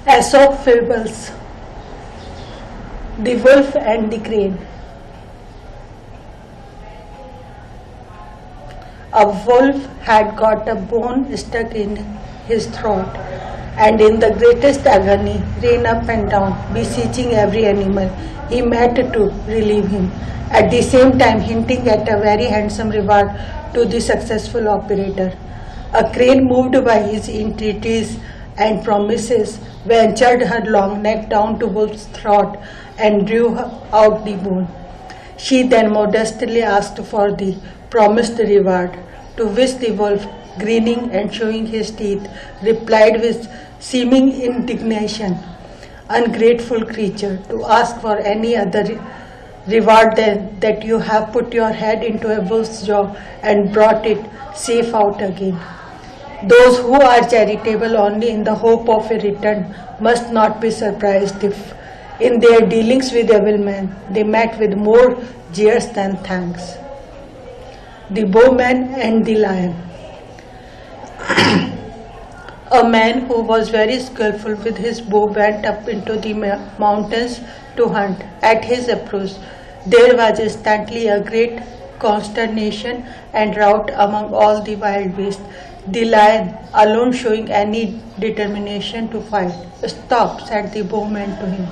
Aesop Fables, The Wolf and the Crane. A wolf had got a bone stuck in his throat, and in the greatest agony ran up and down, beseeching every animal he met to relieve him, at the same time hinting at a very handsome reward to the successful operator. A crane, moved by his entreaties and promises, ventured her long neck down to Wolf's throat and drew out the bone. She then modestly asked for the promised reward, to which the wolf, grinning and showing his teeth, replied with seeming indignation, "Ungrateful creature, to ask for any other reward than that you have put your head into a wolf's jaw and brought it safe out again. Those who are charitable only in the hope of a return must not be surprised if, in their dealings with evil men, they met with more jeers than thanks." The Bowman and the Lion. A man who was very skillful with his bow went up into the mountains to hunt. At his approach, there was instantly a great consternation and rout among all the wild beasts. The lion, alone showing any determination to fight, "Stop," said the bowman to him,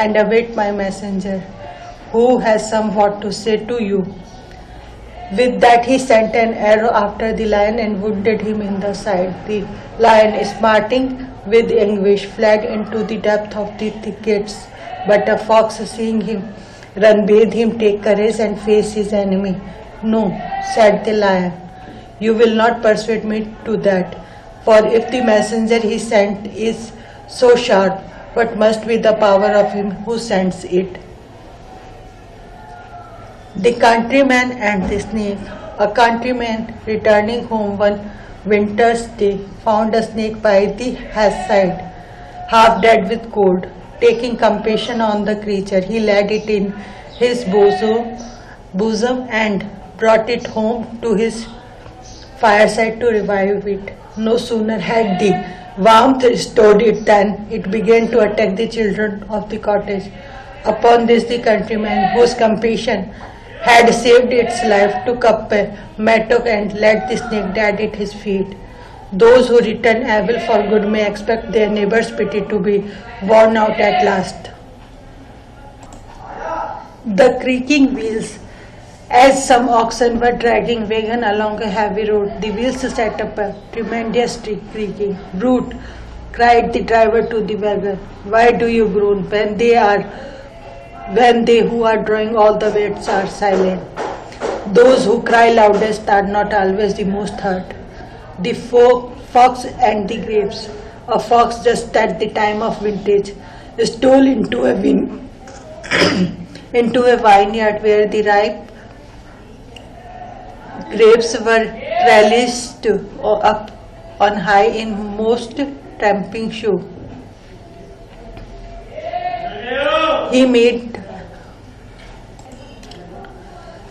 "and await my messenger, who has somewhat to say to you." With that he sent an arrow after the lion and wounded him in the side. The lion, smarting with anguish, fled into the depth of the thickets, but a fox, seeing him run, bade him take courage and face his enemy. "No," said the lion, "you will not persuade me to that, for if the messenger he sent is so sharp, what must be the power of him who sends it?" The Countryman and the Snake. A countryman, returning home one winter's day, found a snake by the side, half dead with cold. Taking compassion on the creature, he laid it in his bosom and brought it home to his fireside to revive it. No sooner had the warmth restored it than it began to attack the children of the cottage. Upon this the countryman, whose compassion had saved its life, took up a mattock and let the snake dead at his feet. Those who return evil for good may expect their neighbor's pity to be worn out at last. The creaking wheels. As some oxen were dragging wagon along a heavy road, the wheels set up a tremendous creaking. "Brute," cried the driver to the wagon, "why do you groan when they who are drawing all the weights are silent?" Those who cry loudest are not always the most hurt. The Fox and the Grapes. A fox, just at the time of vintage, stole into a vineyard where the ripe grapes were trellised up on high in most tempting show. He made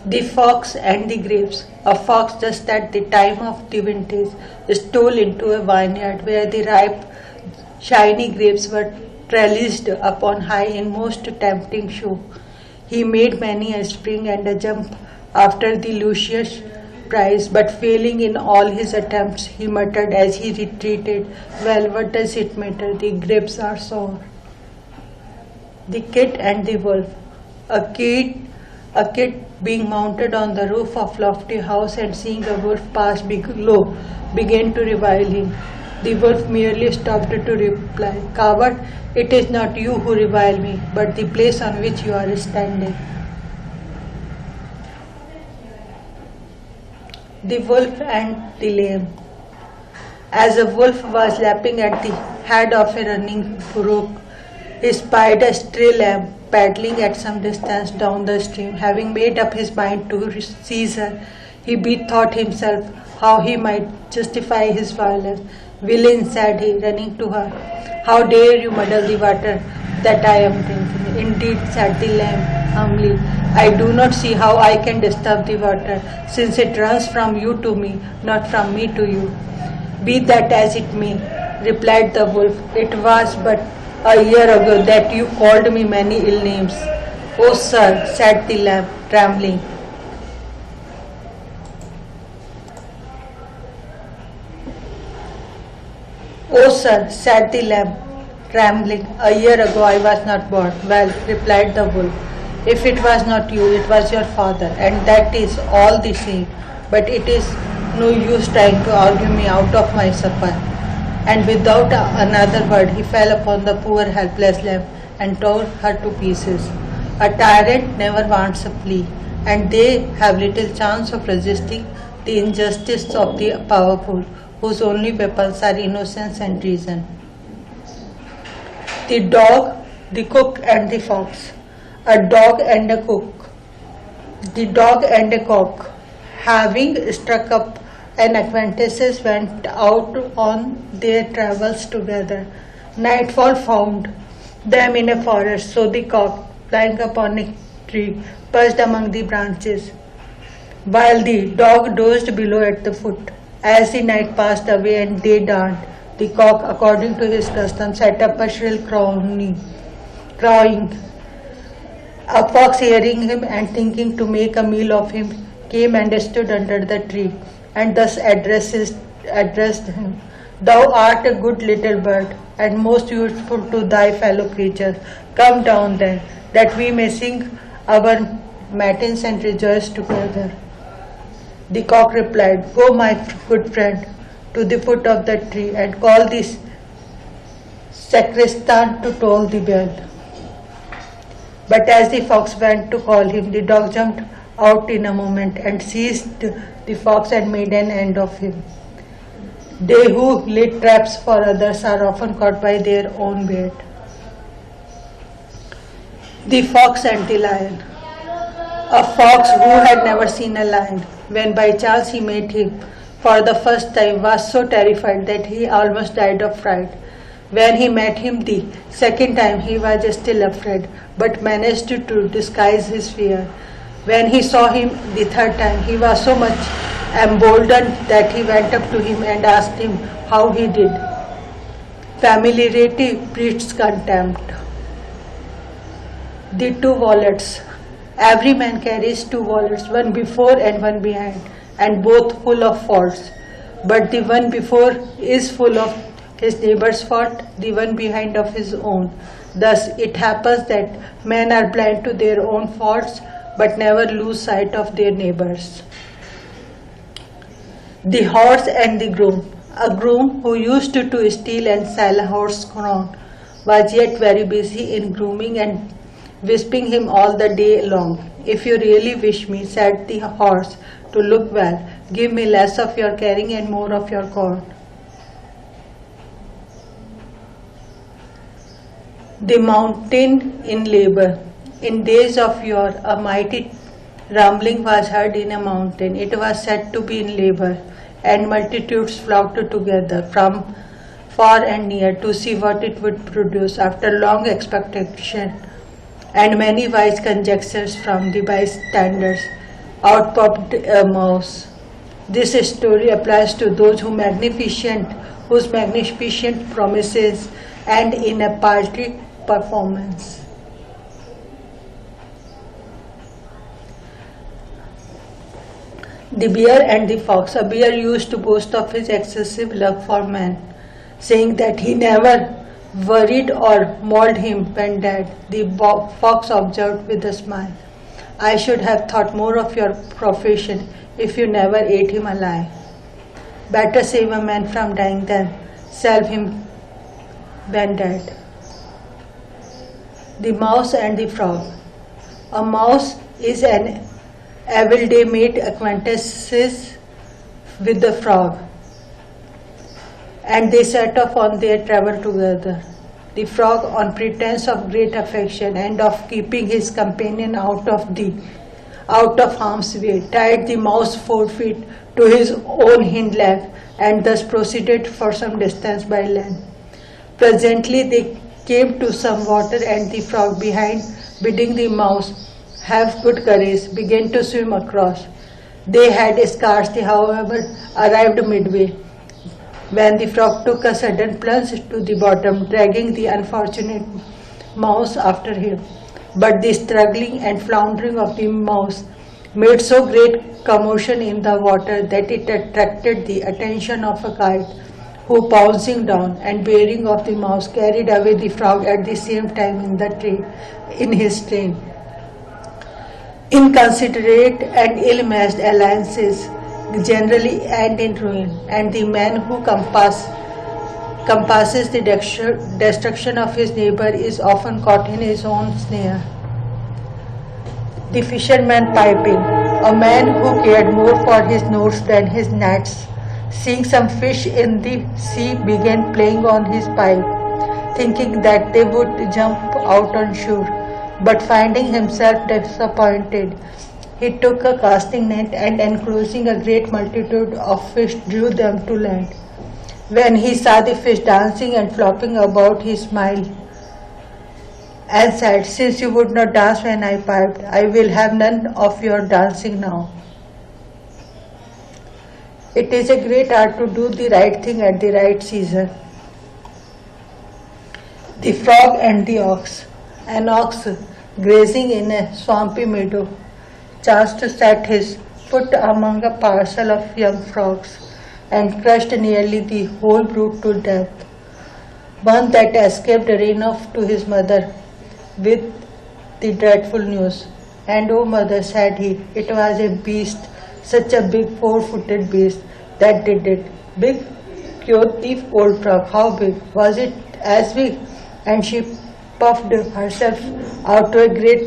the Fox and the Grapes. A fox, just at the time of the vintage, stole into a vineyard where the ripe, shiny grapes were trellised up on high in most tempting show. He made many a spring and a jump after the luscious prize, but failing in all his attempts, he muttered as he retreated, "Well, what does it matter? The grapes are sour." The Kid and the Wolf. A kid being mounted on the roof of lofty house and seeing a wolf pass below, began to revile him. The wolf merely stopped to reply, "Coward, it is not you who revile me, but the place on which you are standing." The Wolf and the Lamb. As a wolf was lapping at the head of a running brook, he spied a stray lamb paddling at some distance down the stream. Having made up his mind to seize her, he bethought himself how he might justify his violence. "Villain," said he, running to her, "how dare you muddle the water that I am drinking?" "Indeed," said the lamb humbly, "I do not see how I can disturb the water, since it runs from you to me, not from me to you." "Be that as it may, replied the wolf. It was but a year ago that you called me many ill names. Oh, sir, said the lamb, trembling. Oh, sir, said the lamb, trembling. A year ago I was not born. Well, replied the wolf, if it was not you, it was your father, and that is all the same. But it is no use trying to argue me out of my supper. And without another word, he fell upon the poor helpless lamb and tore her to pieces. A tyrant never wants a flea, and they have little chance of resisting the injustice of the powerful, whose only weapons are innocence and reason. The dog, the cook, and the fox. A dog and a cook. The dog and a cock, having struck up an acquaintances, went out on their travels together. Nightfall found them in a forest, so the cock, lying upon a tree, perched among the branches, while the dog dozed below at the foot. As the night passed away and day dawned, the cock, according to his custom, set up a shrill crowing. A fox, hearing him and thinking to make a meal of him, came and stood under the tree, and thus addressed him. Thou art a good little bird, and most useful to thy fellow creatures. Come down then, that we may sing our matins and rejoice together. The cock replied, Go, my good friend, to the foot of the tree, and call the sacristan to toll the bell. But as the fox went to call him, the dog jumped out in a moment and seized the fox and made an end of him. They who lay traps for others are often caught by their own bait. The fox and the lion. A fox who had never seen a lion, when by chance he met him for the first time, was so terrified that he almost died of fright. When he met him the second time, he was still afraid, but managed to disguise his fear. When he saw him the third time, he was so much emboldened that he went up to him and asked him how he did. Familiarity breeds contempt. The two wallets. Every man carries two wallets, one before and one behind, and both full of faults. But the one before is full of his neighbor's fault, the one behind of his own. Thus it happens that men are blind to their own faults, but never lose sight of their neighbors. The horse and the groom. A groom who used to steal and sell a horse crown was yet very busy in grooming and whispering him all the day long. If you really wish me, said the horse, to look well, give me less of your caring and more of your corn. The mountain in labor. In days of yore, a mighty rumbling was heard in a mountain. It was said to be in labor, and multitudes flocked together from far and near to see what it would produce. After long expectation and many wise conjectures from the bystanders, out popped a mouse. This story applies to those whose magnificent promises end in a paltry performance. The bear and the fox. A bear used to boast of his excessive love for man, saying that he never worried or mauled him when dead. The fox observed with a smile, I should have thought more of your profession if you never ate him alive. Better save a man from dying than sell him when dead. The mouse and the frog. A mouse is an everyday made acquaintances with the frog, and they set off on their travel together. The frog, on pretense of great affection and of keeping his companion out of harm's way, tied the mouse 4 feet to his own hind leg and thus proceeded for some distance by land. Presently they came to some water, and the frog, behind, bidding the mouse have good courage, began to swim across. They had scarcely, however, arrived midway when the frog took a sudden plunge to the bottom, dragging the unfortunate mouse after him. But the struggling and floundering of the mouse made so great commotion in the water that it attracted the attention of a kite, who, pouncing down and bearing off the mouse, carried away the frog at the same time in his train. Inconsiderate and ill-matched alliances generally end in ruin, and the man who compasses the destruction of his neighbor is often caught in his own snare. The fisherman piping, a man who cared more for his nets than his nets, seeing some fish in the sea, began playing on his pipe, thinking that they would jump out on shore. But finding himself disappointed, he took a casting net and, enclosing a great multitude of fish, drew them to land. When he saw the fish dancing and flopping about, he smiled and said, "Since you would not dance when I piped, I will have none of your dancing now." It is a great art to do the right thing at the right season. The frog and the ox. An ox, grazing in a swampy meadow, chanced to set his foot among a parcel of young frogs and crushed nearly the whole brood to death. One that escaped ran off to his mother with the dreadful news. "And oh mother," said he, "it was a beast, such a big 4-footed beast, that did it." "Big?" quoth the old frog. "How big? Was it as big?" And she puffed herself out to a great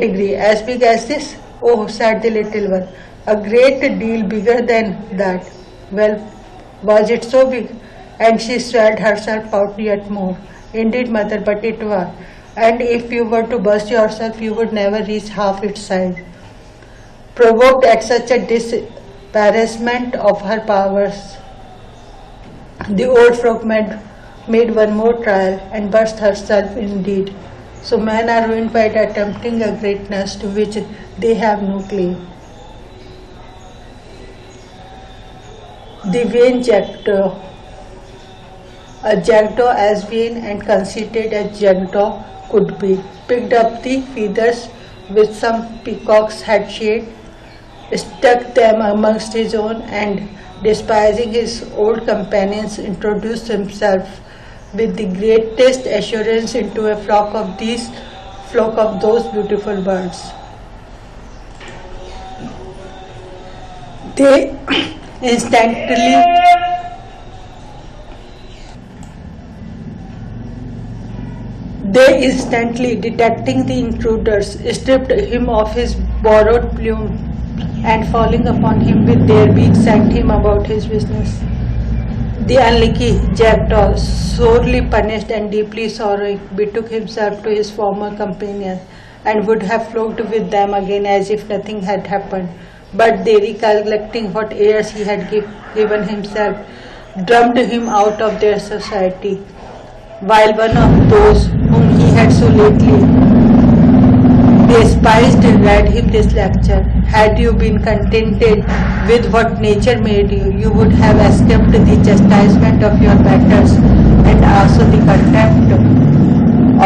degree. "As big as this?" "Oh," said the little one, "a great deal bigger than that." "Well, was it so big?" And she swelled herself out yet more. "Indeed, mother, but it was. And if you were to burst yourself, you would never reach half its size." Provoked at such a disparagement of her powers, the old frog made one more trial and burst herself indeed. So men are ruined by attempting a greatness to which they have no claim. The vain jackdaw. A jackdaw, as vain and conceited as jackdaw could be, picked up the feathers which some peacocks had shed, stuck them amongst his own, and, despising his old companions, introduced himself with the greatest assurance into a flock of those beautiful birds. They instantly detecting the intruders, stripped him of his borrowed plume, and falling upon him with their beaks, sent him about his business. The unlucky jackdaw, sorely punished and deeply sorrowing, betook himself to his former companions, and would have flocked with them again as if nothing had happened. But they, recollecting what airs he had given himself, drummed him out of their society, while one of those whom he had so lately despised read him this lecture. "Had you been contented with what nature made you, you would have escaped the chastisement of your betters and also the contempt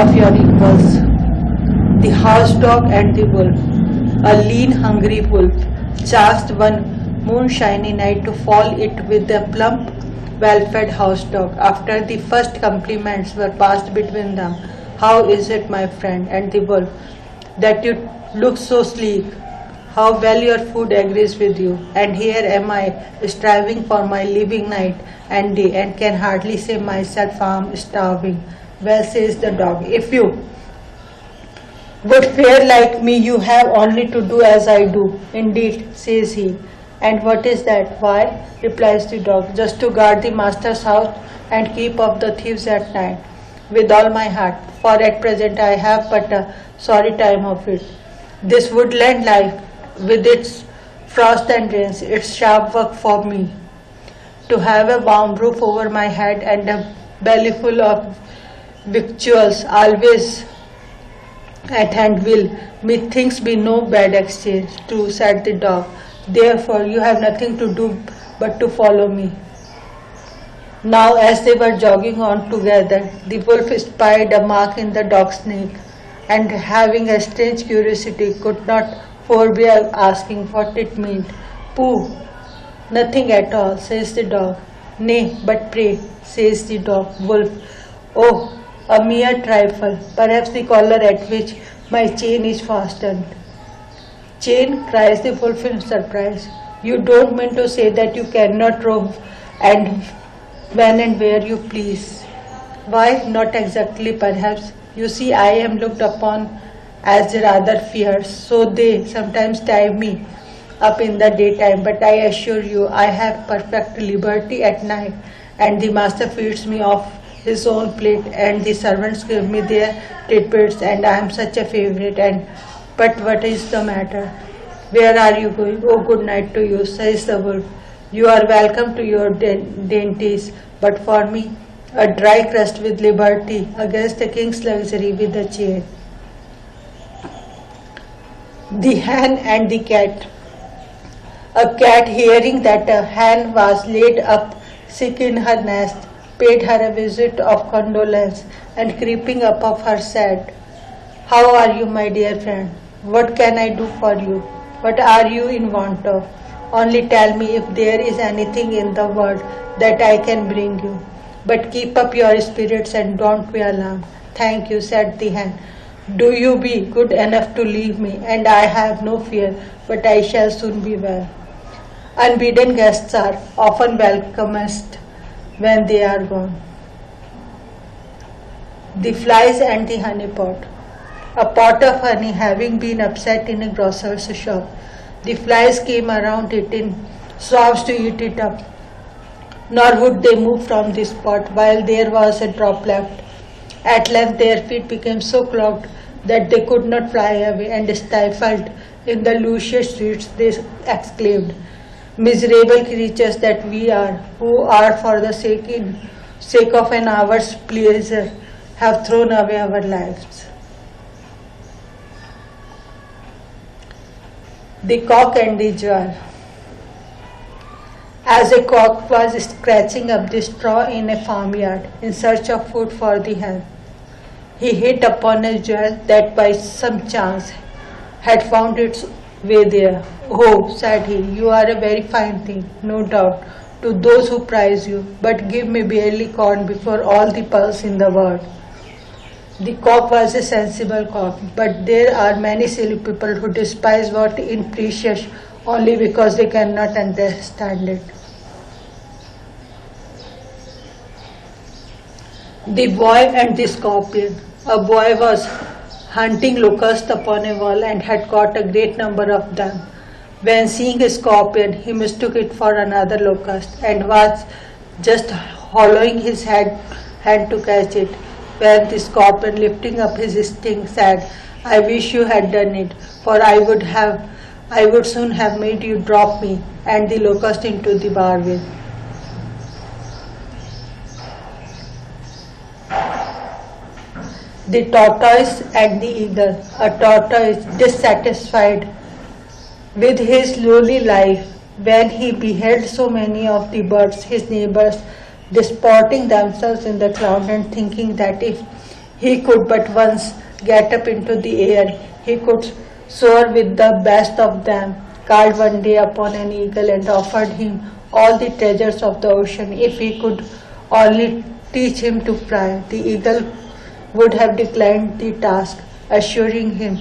of your equals." The house dog and the wolf. A lean, hungry wolf chanced one moonshiny night to fall it with a plump, well-fed house dog. After the first compliments were passed between them, "How is it, my friend?" and the wolf, "that you look so sleek. How well your food agrees with you. And here am I, striving for my living night and day, and can hardly say myself I am starving." "Well," says the dog, "if you would fare like me, you have only to do as I do." "Indeed," says he. "And what is that?" "Why," replies the dog, "just to guard the master's house and keep off the thieves at night." "With all my heart, for at present I have but a sorry time of it. This woodland life, with its frost and rains, it's sharp work for me. To have a warm roof over my head and a bellyful of victuals always at hand will, methinks, be no bad exchange." "True," said the dog. "Therefore you have nothing to do but to follow me. Now, as they were jogging on together, the wolf spied a mark in the dog's neck, and having a strange curiosity, could not forbear asking what it meant. Pooh, nothing at all, says the dog. Nay, but pray, says the wolf. Oh, a mere trifle, perhaps the collar at which my chain is fastened. Chain, cries the wolf in surprise. You don't mean to say that you cannot rove and when and where you please? Why, not exactly, perhaps. You see, I am looked upon as rather fierce, so they sometimes tie me up in the daytime, but I assure you I have perfect liberty at night, and the master feeds me off his own plate, and the servants give me their tidbits, and I am such a favorite. And but what is the matter? Where are you going? Oh, good night to you, says the wolf. You are welcome to your dainties, but for me, a dry crust with liberty against the king's luxury with a chain. The hen and the cat. A cat, hearing that a hen was laid up sick in her nest, paid her a visit of condolence, and creeping up of her said, How are you, my dear friend? What can I do for you? What are you in want of? Only tell me if there is anything in the world that I can bring you. But keep up your spirits and don't be alarmed. Thank you, said the hen. Do you be good enough to leave me, and I have no fear, but I shall soon be well. Unbidden guests are often welcomest when they are gone. The flies and the honey pot. A pot of honey having been upset in a grocer's shop, the flies came around it in swarms to eat it up. Nor would they move from the spot while there was a drop left. At length their feet became so clogged that they could not fly away, and stifled in the luscious streets they exclaimed, Miserable creatures that we are, who are for the sake of an hour's pleasure have thrown away our lives. The cock and the jewel. As a cock was scratching up the straw in a farmyard in search of food for the hen, he hit upon a jewel that by some chance had found its way there. Oh, said he, you are a very fine thing, no doubt, to those who prize you, but give me barley corn before all the pearls in the world. The cock was a sensible cock, but there are many silly people who despise what is precious only because they cannot understand it. The boy and the scorpion. A boy was hunting locusts upon a wall and had caught a great number of them. When seeing a scorpion, he mistook it for another locust and was just hollowing his hand to catch it, when the scorpion, lifting up his sting, said, I wish you had done it, for I would soon have made you drop me and the locust into the bargain. The tortoise and the eagle. A tortoise, dissatisfied with his lowly life, when he beheld so many of the birds, his neighbors, disporting themselves in the cloud, and thinking that if he could but once get up into the air, he could soar with the best of them, called one day upon an eagle and offered him all the treasures of the ocean if he could only teach him to fly. The eagle would have declined the task, assuring him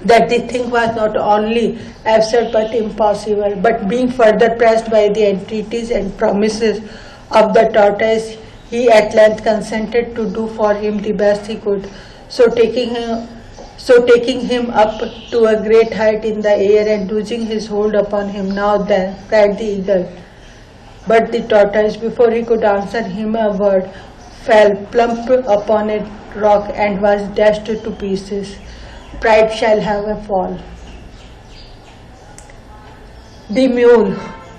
that the thing was not only absurd but impossible. But being further pressed by the entreaties and promises of the tortoise, he at length consented to do for him the best he could. So taking him up to a great height in the air and losing his hold upon him, now then, cried the eagle. But the tortoise, before he could answer him a word, fell plump upon a rock and was dashed to pieces. Pride shall have a fall. The mule.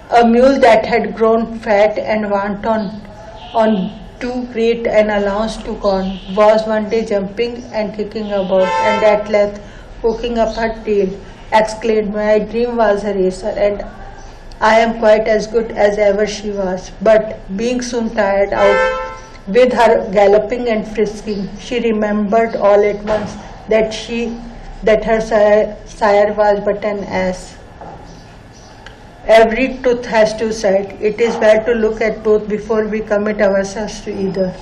A mule that had grown fat and wanton on too great an allowance to corn, was one day jumping and kicking about, and at length, poking up her tail, exclaimed, My dream was a racer, and I am quite as good as ever she was, but being soon tired out with her galloping and frisking, she remembered all at once that her sire was but an ass. Every tooth has two sides. It is well to look at both before we commit ourselves to either.